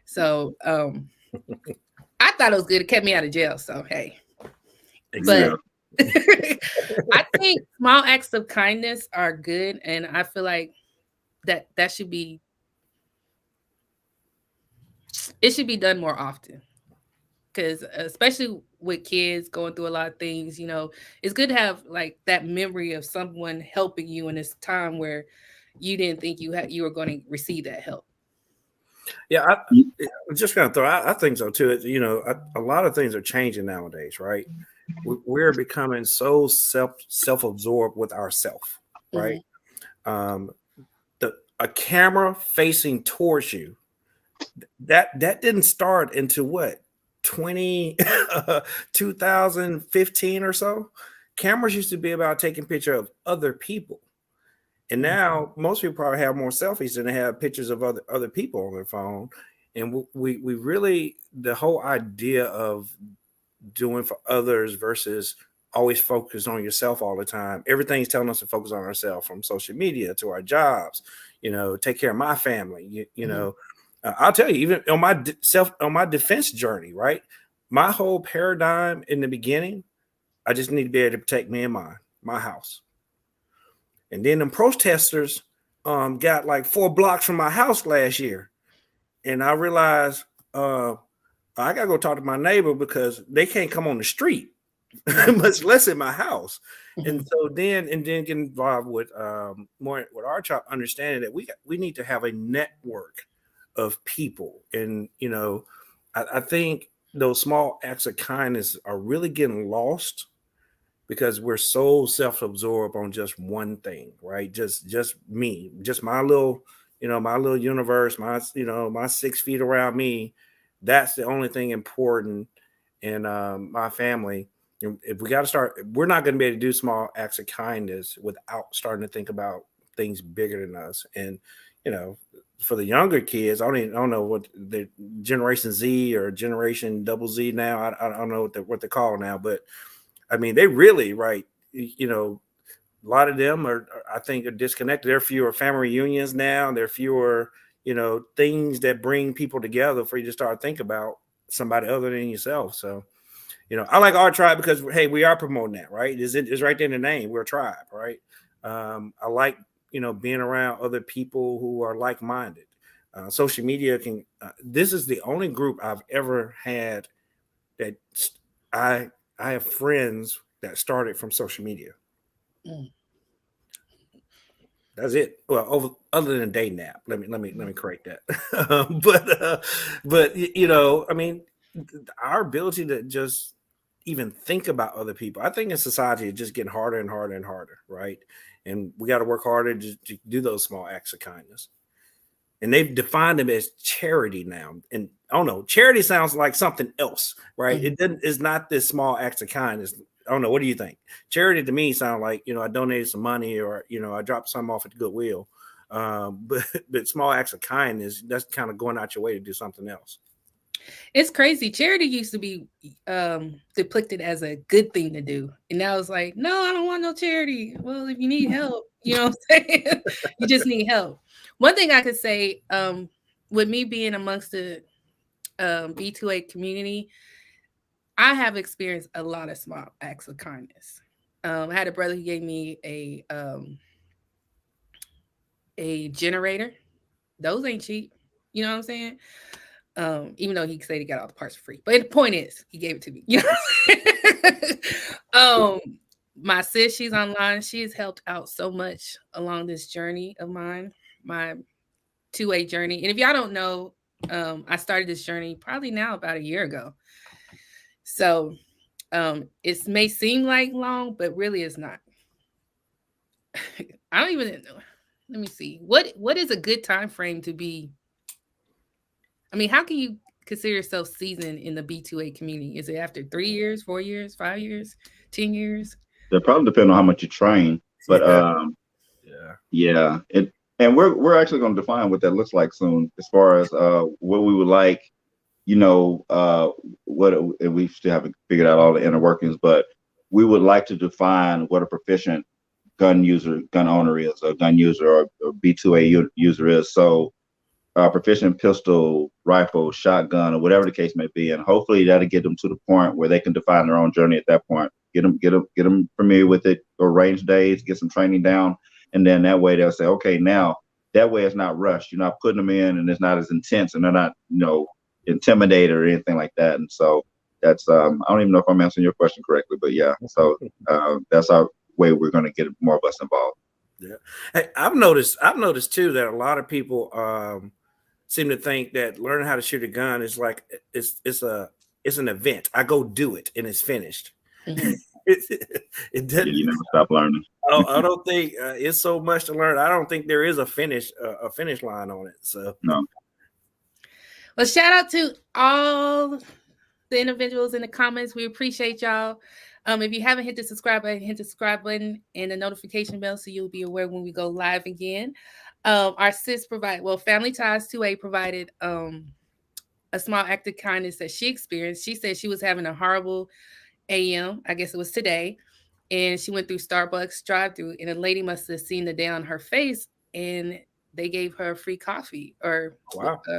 So I thought it was good. It kept me out of jail. So hey, Exactly. but I think small acts of kindness are good, and I feel like that should be. It should be done more often, because especially with kids going through a lot of things, it's good to have like that memory of someone helping you in this time where you didn't think you were going to receive that help. Yeah, I'm just going to throw. I think so too. A lot of things are changing nowadays, right? We're becoming so self-absorbed with ourselves, right? Mm-hmm. A camera facing towards you, that didn't start into what 2015 or so. Cameras used to be about taking picture of other people, and now most people probably have more selfies than they have pictures of other people on their phone. And we really, the whole idea of doing for others versus always focus on yourself all the time. Everything's telling us to focus on ourselves, from social media to our jobs, take care of my family, I'll tell you, even on my defense journey, right? My whole paradigm in the beginning, I just need to be able to protect me and my house. And then them protesters got like 4 blocks from my house last year. And I realized I gotta go talk to my neighbor, because they can't come on the street, much less in my house. Mm-hmm. And so then get involved with more with our child, understanding that we need to have a network of people. And I think those small acts of kindness are really getting lost, because we're so self-absorbed on just one thing, right? Just me, just my little universe, my 6 feet around me. That's the only thing important in my family. If we got to start, we're not going to be able to do small acts of kindness without starting to think about things bigger than us. And for the younger kids, I don't know what the Generation Z or Generation Double Z now. I don't know what they're called now, but I mean, they really, right. A lot of them I think, are disconnected. There are fewer family reunions now. There are fewer, things that bring people together for you to start thinking about somebody other than yourself. So, I like our tribe because, hey, we are promoting that, right? It's right there in the name. We're a tribe, right? I like, being around other people who are like-minded. Social media this is the only group I've ever had that I have friends that started from social media. That's it. Well, other than dating app, let me correct that. but I mean, our ability to just even think about other people. I think in society it's just getting harder and harder and harder, right? And we got to work harder to do those small acts of kindness. And they've defined them as charity now. And I don't know, charity sounds like something else, right? Mm-hmm. It's not this small acts of kindness. I don't know. What do you think? Charity to me sounds like, I donated some money, or, I dropped some off at Goodwill. But small acts of kindness, that's kind of going out your way to do something else. It's crazy. Charity used to be depicted as a good thing to do. And now it's like, no, I don't want no charity. Well, if you need help, you know what I'm saying? You just need help. One thing I could say, with me being amongst the B2A community, I have experienced a lot of small acts of kindness. I had a brother who gave me a generator. Those ain't cheap. You know what I'm saying? Even though he said he got all the parts for free. But the point is, he gave it to me. You know? My sis, she's online. She's helped out so much along this journey of mine, my 2A journey. And if y'all don't know, I started this journey probably now about a year ago. So it may seem like long, but really it's not. I don't even know. Let me see. What is a good time frame to be? I mean, how can you consider yourself seasoned in the B2A community? Is it after 3 years, 4 years, 5 years, 10 years? That probably depends on how much you train. But yeah. And we're actually going to define what that looks like soon, as far as what we would like, and we still haven't figured out all the inner workings, but we would like to define what a proficient gun owner is, or gun user, or B2A user is. So proficient pistol, rifle, shotgun, or whatever the case may be, and hopefully that'll get them to the point where they can define their own journey at that point. Get them familiar with it, or range days, get some training down, and then that way they'll say, okay, now that way it's not rushed. You're not putting them in, and it's not as intense, and they're not, intimidated or anything like that. And so that's I don't even know if I'm answering your question correctly, but yeah. So that's our way we're going to get more of us involved. Yeah, hey, I've noticed too that a lot of people seem to think that learning how to shoot a gun is like it's an event. I go do it and it's finished. Mm-hmm. It doesn't. You never stop learning. I don't think it's so much to learn. I don't think there is a finish line on it. So no. Well, shout out to all the individuals in the comments. We appreciate y'all. If you haven't hit the subscribe button, hit the subscribe button and the notification bell so you'll be aware when we go live again. Our sis Family Ties 2A provided a small act of kindness that she experienced. She said she was having a horrible AM, I guess it was today, and she went through Starbucks drive-thru, and a lady must have seen the day on her face, and they gave her free coffee or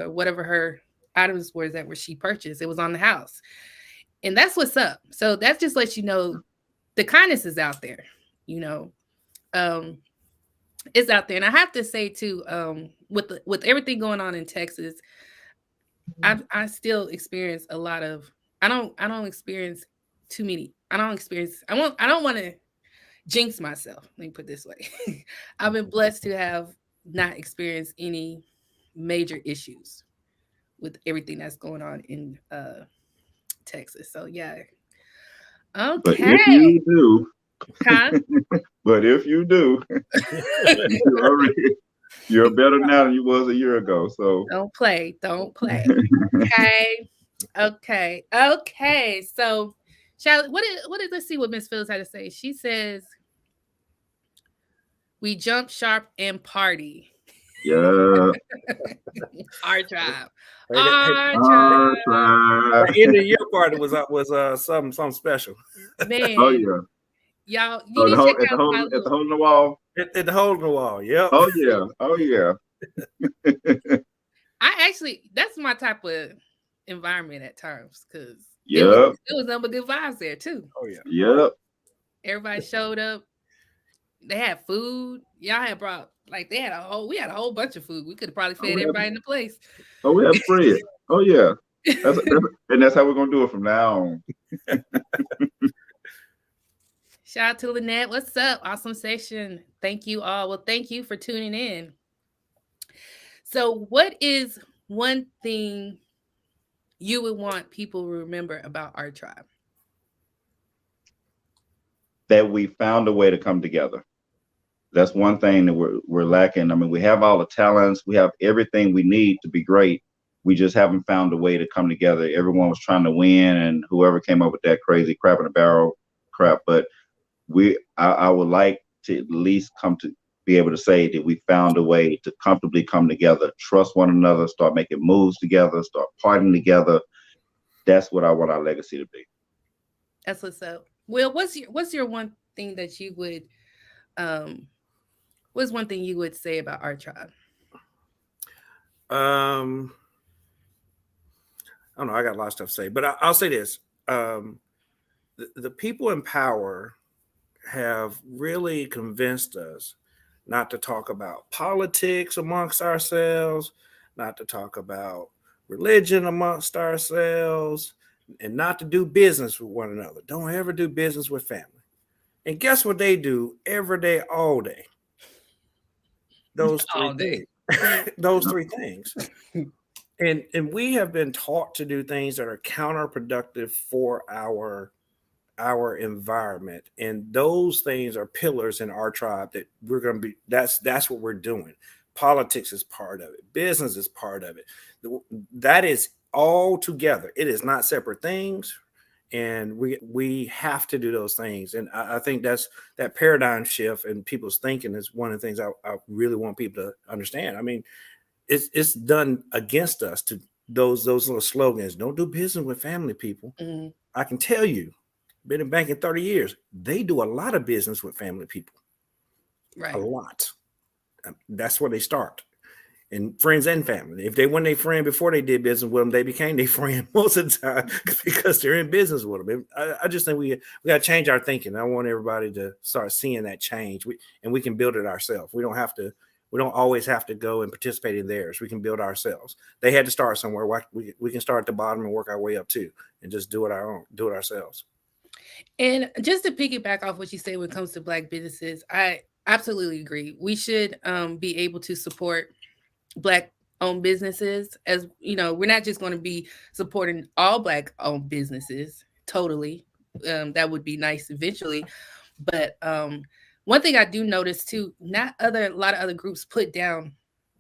whatever her items were that she purchased. It was on the house. And that's what's up. So that just lets you know the kindness is out there, it's out there. And I have to say too, with everything going on in Texas, I still experience a lot of, I don't experience too many. I don't want to jinx myself. Let me put it this way. I've been blessed to have not experienced any major issues with everything that's going on in Texas. So yeah. Okay. But if you do, huh? But if you do, you're better now than you was a year ago. So don't play. Okay. So, Charlotte, let's see what Miss Phillips had to say. She says, we jump, sharp, and party. Yeah. Our tribe. Our tribe. The end of your party was something special. Man. Oh yeah. Y'all, at the hole in the wall. At the hole in the wall. Yep. Oh yeah. That's my type of environment at times, because it was nothing but good vibes there too. Oh yeah. Yep. Everybody showed up. They had food. Y'all had brought we had a whole bunch of food. We could have probably fed everybody in the place. Oh, we had bread. Oh yeah. That's how we're gonna do it from now on. Shout out to Lynette. What's up? Awesome session. Thank you all. Well, thank you for tuning in. So what is one thing you would want people to remember about our tribe? that we found a way to come together. That's one thing that we're lacking. I mean, we have all the talents, we have everything we need to be great. We just haven't found a way to come together. Everyone was trying to win, and whoever came up with that crazy crap in a barrel crap. But I would like to at least come to be able to say that we found a way to comfortably come together, trust one another, start making moves together, start partying together. That's what I want our legacy to be. That's what's up. Will, what's your one thing that you would what's one thing you would say about our tribe? I don't know. I got a lot of stuff to say, but I'll say this: the people in power have really convinced us not to talk about politics amongst ourselves, not to talk about religion amongst ourselves, and not to do business with one another. Don't ever do business with family. And guess what they do every day, all day? Those three things. Those three things. And we have been taught to do things that are counterproductive for our environment. And those things are pillars in our tribe that we're going to be, that's what we're doing. Politics is part of it. Business is part of it. That is all together. It is not separate things. And we have to do those things. And I think that's that paradigm shift in people's thinking is one of the things I really want people to understand. I mean, it's done against us to those little slogans. Don't do business with family people. Mm-hmm. I can tell you, been in banking 30 years, they do a lot of business with family people. Right. A lot. That's where they start. And friends and family. If they weren't their friend before they did business with them, they became their friend most of the time because they're in business with them. I just think we got to change our thinking. I want everybody to start seeing that change. We can build it ourselves. We don't always have to go and participate in theirs. We can build ourselves. They had to start somewhere. We can start at the bottom and work our way up too, and just do it ourselves. And just to piggyback off what you say when it comes to Black businesses, I absolutely agree. We should be able to support Black-owned businesses. As you know, we're not just going to be supporting all Black-owned businesses. Totally, that would be nice eventually. But one thing I do notice too, not a lot of other groups put down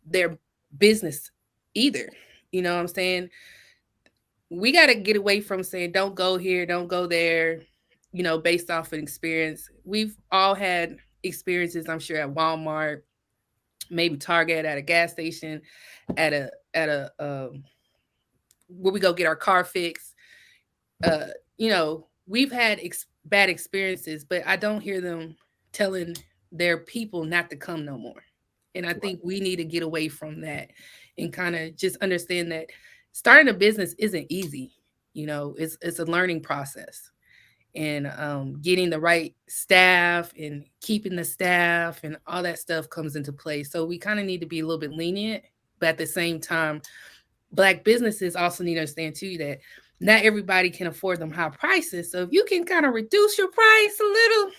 their business either. You know what I'm saying? We got to get away from saying, don't go here, don't go there, you know, based off an experience. We've all had experiences, I'm sure, at Walmart, maybe Target, at a gas station, at a where we go get our car fixed. You know, we've had bad experiences, but I don't hear them telling their people not to come no more. And I think we need to get away from that and kind of just understand that starting a business isn't easy. You know, it's a learning process, and getting the right staff and keeping the staff and all that stuff comes into play. So we kind of need to be a little bit lenient, but at the same time, Black businesses also need to understand too that not everybody can afford them high prices. So if you can kind of reduce your price a little,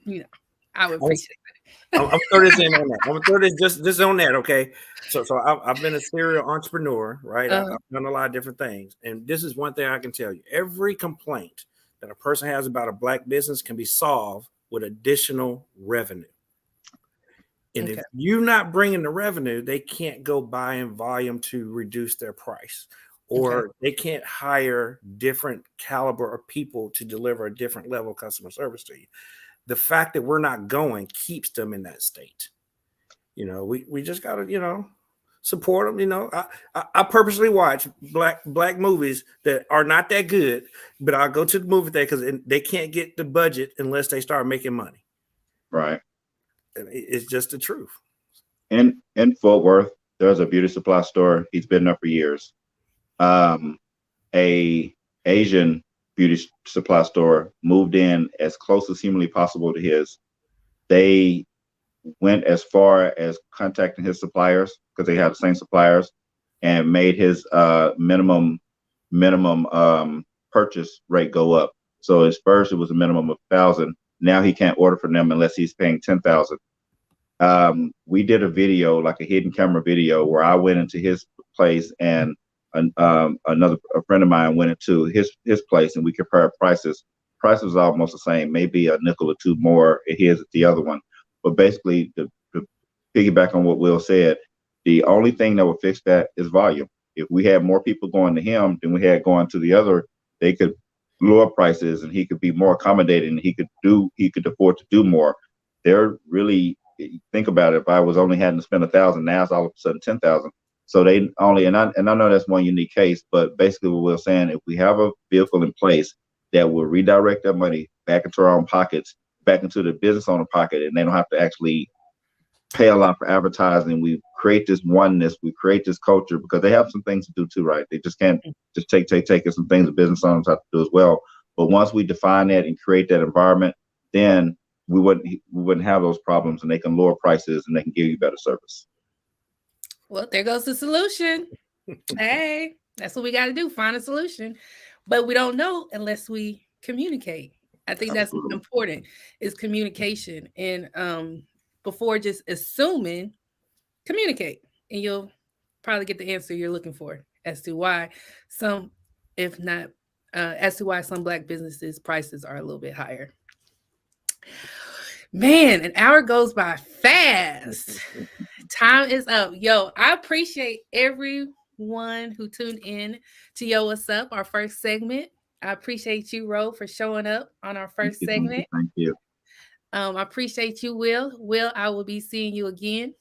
you know, I would appreciate it. I'm gonna throw this in on that. I'm gonna throw this just on that, okay? So I've been a serial entrepreneur, right? I've done a lot of different things, and this is one thing I can tell you: every complaint that a person has about a Black business can be solved with additional revenue. And if you're not bringing the revenue, they can't go buy in volume to reduce their price, or they can't hire different caliber of people to deliver a different level of customer service to you. The fact that we're not going keeps them in that state. You know, we just got to, you know, support them. You know, I purposely watch black movies that are not that good, but I'll go to the movie theater because they can't get the budget unless they start making money. Right. It's just the truth. In Fort Worth, there's a beauty supply store. He's been there for years. A Asian beauty supply store moved in as close as humanly possible to his. They went as far as contacting his suppliers because they have the same suppliers, and made his minimum purchase rate go up. So at first it was a minimum of 1,000. Now he can't order from them unless he's paying 10,000. We did a video, like a hidden camera video, where I went into his place and a friend of mine went into his place, and we compared prices. prices are almost the same, maybe a nickel or two more here's the other one. But basically, to piggyback on what Will said, the only thing that will fix that is volume. If we had more people going to him than we had going to the other, they could lower prices and he could be more accommodating. He could afford to do more. They're really, think about it. If I was only having to spend $1,000, now it's all of a sudden 10,000. So they only, and I know that's one unique case, but basically what we're saying, if we have a vehicle in place that will redirect that money back into our own pockets, back into the business owner pocket, and they don't have to actually pay a lot for advertising. We create this oneness, we create this culture, because they have some things to do too, right? They just can't just take and some things the business owners have to do as well. But once we define that and create that environment, then we wouldn't have those problems, and they can lower prices and they can give you better service. Well, there goes the solution. Hey, that's what we got to do, find a solution. But we don't know unless we communicate. I think that's important, is communication. And before just assuming, communicate, and you'll probably get the answer you're looking for as to why some Black businesses prices are a little bit higher. Man, an hour goes by fast. Time is up. Yo, I appreciate everyone who tuned in to Yo What's Up, our first segment. I appreciate you, Ro, for showing up on our first segment. Thank you. I appreciate you, Will. Will, I will be seeing you again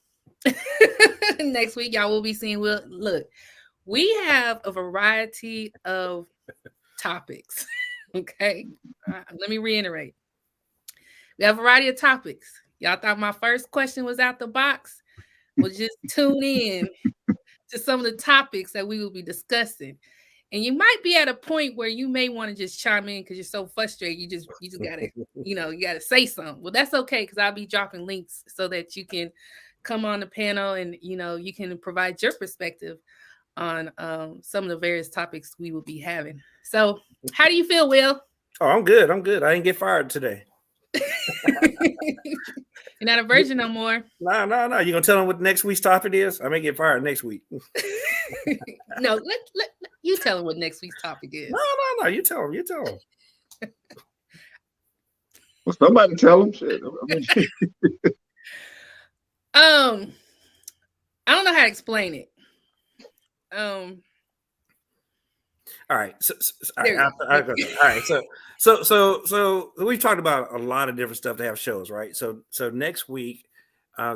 next week. Y'all will be seeing Will. Look, we have a variety of topics. Okay. Let me reiterate. We have a variety of topics. Y'all thought my first question was out the box? Well, just tune in to some of the topics that we will be discussing. And you might be at a point where you may want to just chime in because you're so frustrated. You just gotta, you gotta say something. Well, that's okay, because I'll be dropping links so that you can come on the panel and you can provide your perspective on some of the various topics we will be having. So, how do you feel, Will? Oh, I'm good. I didn't get fired today. You're not a virgin no more. No. You gonna tell them what next week's topic is? I may get fired next week. No, let you tell them what next week's topic is. No. You tell them. Well, somebody tell them shit. I don't know how to explain it. All right. So we've talked about a lot of different stuff to have shows, right? So next week,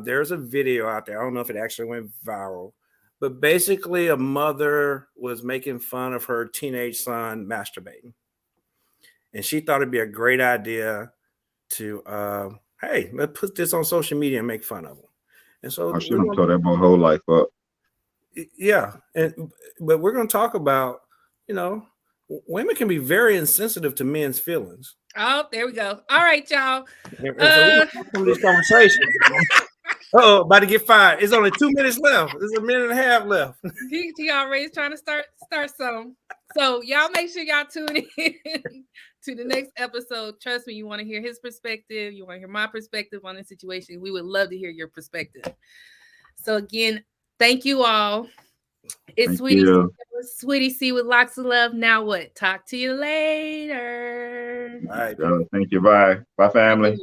there's a video out there. I don't know if it actually went viral, but basically a mother was making fun of her teenage son masturbating. And she thought it'd be a great idea to, hey, let's put this on social media and make fun of him. And so I should have told that my whole life up. Yeah. But we're going to talk about, women can be very insensitive to men's feelings. Oh, there we go. All right, y'all. From these conversations. About to get fired. It's only 2 minutes left. There's a minute and a half left. He already trying to start some. So y'all make sure y'all tune in to the next episode. Trust me, you want to hear his perspective. You want to hear my perspective on the situation. We would love to hear your perspective. So again, thank you all. It's Sweetie C with lots of love. Now what? Talk to you later. All right. Thank you. Bye. Bye, family.